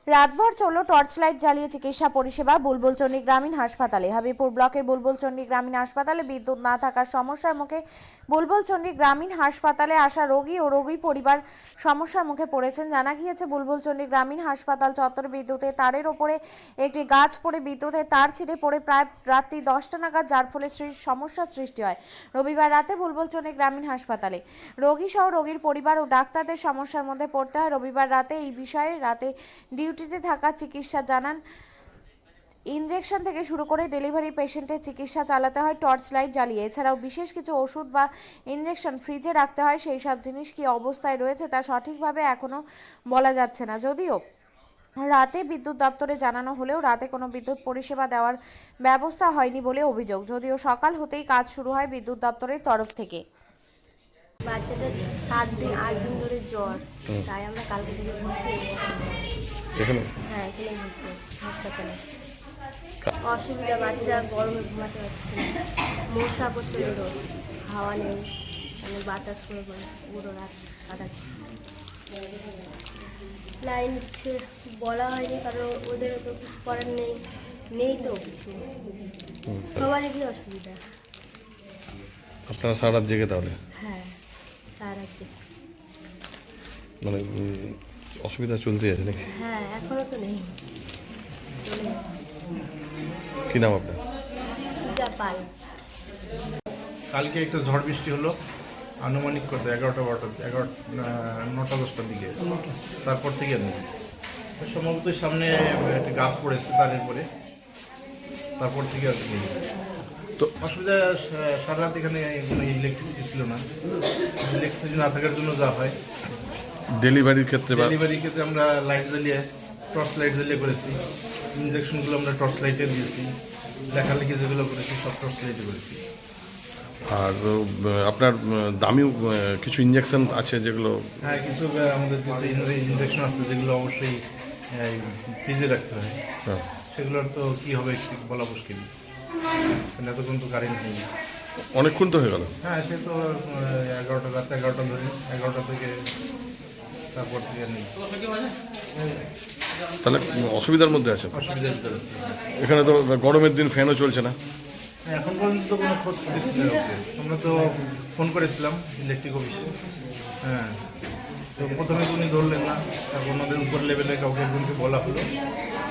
রাতভর চলল torch light জ্বালিয়ে চিকিৎসা পরিষেবা বুলবুলচন্ডী গ্রামীণ হাসপাতালে। হাবিবপুর ব্লকের বুলবুলচন্ডী গ্রামীণ হাসপাতালে বিদ্যুৎ না থাকার সমস্যার মুখে বুলবুলচন্ডী গ্রামীণ হাসপাতালে আসা রোগী ও রোগী পরিবার সমস্যার মুখে পড়েছেন। জানা গিয়েছে, বুলবুলচন্ডী গ্রামীণ হাসপাতাল চত্বরে বিদ্যুতের তারের ওপরে একটি গাছ পড়ে বিদ্যুতের তার ছিঁড়ে পড়ে প্রায় রাত্রি 10টা নাগাদ, যার ফলে সমস্যার সৃষ্টি হয়। রবিবার রাতে বুলবুলচন্ডী গ্রামীণ হাসপাতালে রোগী সহ রোগীর পরিবার ও ডাক্তারদের সমস্যার মধ্যে পড়তে হয়। রবিবার রাতে এই বিষয়ে রাতে ডিউটিতে থাকা চিকিৎসা জানান, ইনজেকশন থেকে শুরু করে ডেলিভারি পেশেন্টের চিকিৎসা চালাতে হয় টর্চ লাইট জ্বালিয়ে। এছাড়াও বিশেষ কিছু ওষুধ বা ইনজেকশন ফ্রিজে রাখতে হয়। সেই সব জিনিস কী অবস্থায় রয়েছে তা সঠিকভাবে এখনও বলা যাচ্ছে না। যদিও রাতে বিদ্যুৎ দপ্তরে জানানো হলেও রাতে কোনো বিদ্যুৎ পরিষেবা দেওয়ার ব্যবস্থা হয়নি বলে অভিযোগ। যদিও সকাল হতেই কাজ শুরু হয় বিদ্যুৎ দপ্তরের তরফ থেকে। বাচ্চাটার 7 দিন 8 দিন ধরে জ্বর, তাই আমরা কালকে থেকে ভর্তি এখানে হ্যাঁ এখানে ভর্তি হাসপাতালে। অসুবিধা, বাচ্চা গরমে ঘুমাতে পারছে না, মশা প্রচণ্ড রোদ, হাওয়া নেই, মানে বাতাস করে পুরো রাত কাটাচ্ছে। লাইন হচ্ছে বলা হয়নি, কারণ ওদের তো কিছু করার নেই তো কিছু, সবারই অসুবিধা। আপনারা সারা রাত জেগে তাহলে? হ্যাঁ সারা আছে, মানে অসুবিধা চলতে আছে নাকি? হ্যাঁ এখনো তো নেই। কি নাম আপনার? যা পাল। কালকে একটা ঝড় বৃষ্টি হলো, আনুমানিক করতে 9টা 10টার দিকে। তারপর থেকে নেই, সম্ভবত সামনে একটা গাছ পড়েছে তারের পরে, তারপর থেকে আর নেই। তো অসুবিধা সারা রাত এখানে কোনো ইলেকট্রিসিটি ছিল না। ইলেকট্রিসিটি না থাকার জন্য যা হয়, ডেলিভারির ক্ষেত্রে ডেলিভারির ক্ষেত্রে আমরা লাইট জ্বালিয়ে টর্চ লাইট জ্বালিয়ে করেছি। ইনজেকশনগুলো আমরা টর্চ লাইটে দিয়েছি, লেখালেখি যেগুলো করেছি সব টর্চ লাইটে করেছি। আর আপনার দামি কিছু ইনজেকশন আছে যেগুলো? হ্যাঁ, কিছু আমাদের কিছু ইনজেকশন আছে যেগুলো অবশ্যই ফ্রিজে রাখতে হয়। হ্যাঁ, সেগুলোর তো কী হবে একটু বলা মুশকিল, এতক্ষণ তো কারেন্ট নেই। অনেকক্ষণ তো হয়ে গেল। হ্যাঁ, সে তো 11টা, রাত 11টা ধরে 11টা থেকে তারপর থেকে নেই। তাহলে অসুবিধার মধ্যে আছে? অসুবিধার ভিতরে আছে। এখানে তো গরমের দিন ফ্যানও চলছে না। এখন পর্যন্ত তো কোনো খোঁজ পেয়েছি না। আমরা তো ফোন করেছিলাম ইলেকট্রিক অফিসে। হ্যাঁ, তো প্রথমে তো উনি ধরলেন না, তারপর ওনাদের উপর লেভেলে কাউকে একজনকে বলা হলো,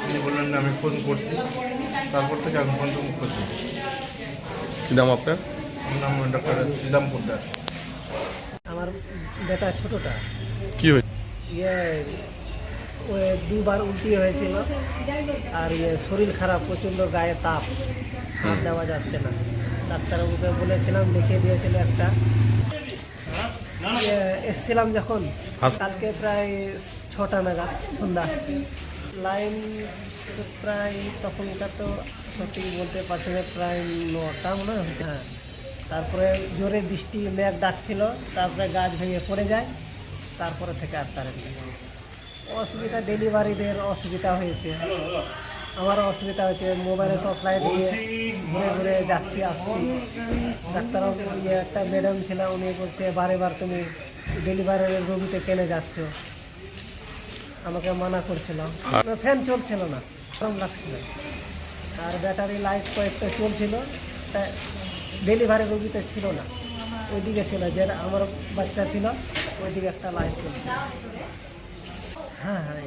উনি বললেন না আমি ফোন করছি। তারপর থেকে এখন পর্যন্ত খোঁজ নেই। কি নাম আপনার? আমার নাম ডক্টর শ্রীরাম পোদ্দার। আমার বেটা ছোটটা কি হয়েছে? ও 2বার উল্টি হয়েছিল, আর শরীর খারাপ, প্রচণ্ড গায়ে তাপ, হাত দেওয়া যাচ্ছে না। ডাক্তারবাবুকে বলেছিলাম, দেখিয়ে দিয়েছিল একটা। এসছিলাম যখন কালকে প্রায় 6টা নাগাদ সন্ধ্যা, লাইন প্রায় তখনকার তো সত্যি বলতে পারছি না, প্রায় 9টা মনে হয়। হ্যাঁ, তারপরে জোরে বৃষ্টি, মেঘ ডাকছিল, তারপরে গাছ ভেঙে পড়ে যায়, তারপরে থেকে আর তার অসুবিধা। ডেলিভারিদের অসুবিধা হয়েছে, আমারও অসুবিধা হয়েছে। মোবাইলে টর্চ লাইট দিয়ে ঘুরে ঘুরে যাচ্ছি আসছি। ডাক্তারবাবু একটা ম্যাডাম ছিল, উনি বলছে বারেবার তুমি ডেলিভারির রোগীতে কেনে যাচ্ছ, আমাকে মানা করছিল। ফ্যান চলছিল না, গরম লাগছিল, আর ব্যাটারি লাইট কয়েকটা চলছিল, তা ডেলিভারি রোগীতে ছিল না, ওইদিকে ছিল, যে আমার বাচ্চা ছিল ওইদিকে একটা লাইট চলছিল। হ্যাঁ হ্যাঁ,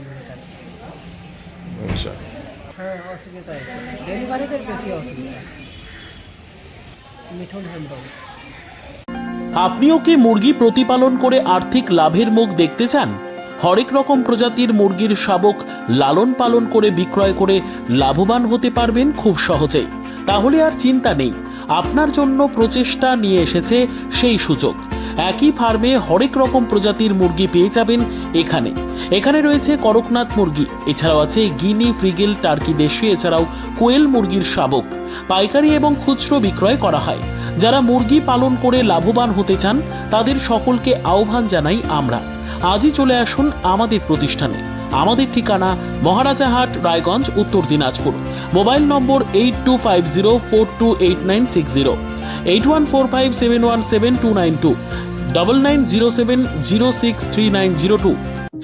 আচ্ছা, হ্যাঁ অসুবিধা হয়েছে, ডেলিভারিদের বেশি অসুবিধা। মিঠুন হেমব্রম। আপনিও কি মুরগি প্রতিপালন করে আর্থিক লাভের মুখ দেখতে চান? হরেক রকম প্রজাতির মুরগির শাবক লালন পালন করে বিক্রয় করে লাভবান হতে পারবেন খুব সহজেই। তাহলে আর চিন্তা নেই, আপনার জন্য প্রচেষ্টা নিয়ে এসেছে সেই সুযোগ। একই ফার্মে হরেক রকম প্রজাতির মুরগি পেয়ে যাবেন এখানে রয়েছে করকনাথ মুরগি, এছাড়াও আছে গিনি, ফ্রিগেল, টার্কি দেশি, এছাড়াও কোয়েল মুরগির শাবক। পাইকারি এবং খুচরো বিক্রয় করা হয়। যারা মুরগি পালন করে লাভবান হতে চান তাদের সকলকে আহ্বান জানাই আমরা। আজই চলে আসুন আমাদের প্রতিষ্ঠানে। আমাদের ঠিকানা মহারাজাহাট, রায়গঞ্জ, উত্তর দিনাজপুর। মোবাইল নম্বর 8250428960, 8145717292, 9907063902।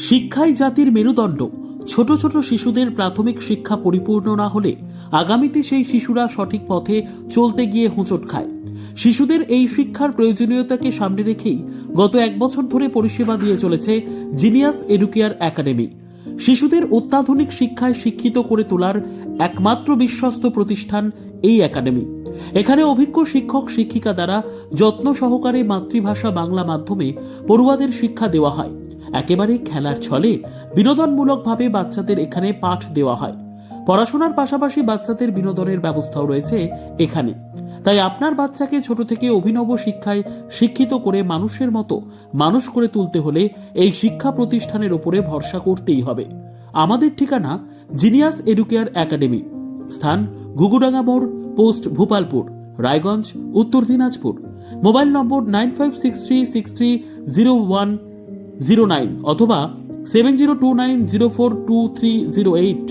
শিক্ষাই জাতির মেরুদণ্ড, ছোট ছোট শিশুদের প্রাথমিক শিক্ষা পরিপূর্ণ না হলে আগামীতে সেই শিশুরা সঠিক পথে চলতে গিয়ে হোঁচট খায়। শিশুদের এই শিক্ষার প্রয়োজনীয়তাকে সামনে রেখেই গত 1 বছর ধরে পরিষেবা দিয়ে চলেছে জিনিয়াস এডুকেয়ার একাডেমি। শিশুদের অত্যাধুনিক শিক্ষায় শিক্ষিত করে তোলার একমাত্র বিশ্বস্ত প্রতিষ্ঠান এই একাডেমি। এখানে অভিজ্ঞ শিক্ষক শিক্ষিকা দ্বারা যত্ন সহকারে মাতৃভাষা বাংলা মাধ্যমে পড়ুয়াদের শিক্ষা দেওয়া হয়। একেবারে খেলার ছলে বিনোদনমূলকভাবে বাচ্চাদের এখানে পাঠ দেওয়া হয়। পড়াশোনার পাশাপাশি বাচ্চাদের বিনোদনের ব্যবস্থাও রয়েছে এখানে। তাই আপনার বাচ্চাকে ছোট থেকে অভিনব শিক্ষায় শিক্ষিত করে মানুষের মতো মানুষ করে তুলতে হলে এই শিক্ষা প্রতিষ্ঠানের উপরে ভরসা করতেই হবে। আমাদের ঠিকানা জিনিয়াস এডুকেয়ার একাডেমি, স্থান ঘুঘুডাঙ্গা মোড়, পোস্ট ভূপালপুর, রায়গঞ্জ, উত্তর দিনাজপুর। মোবাইল নম্বর 9563630109 অথবা 7029042308।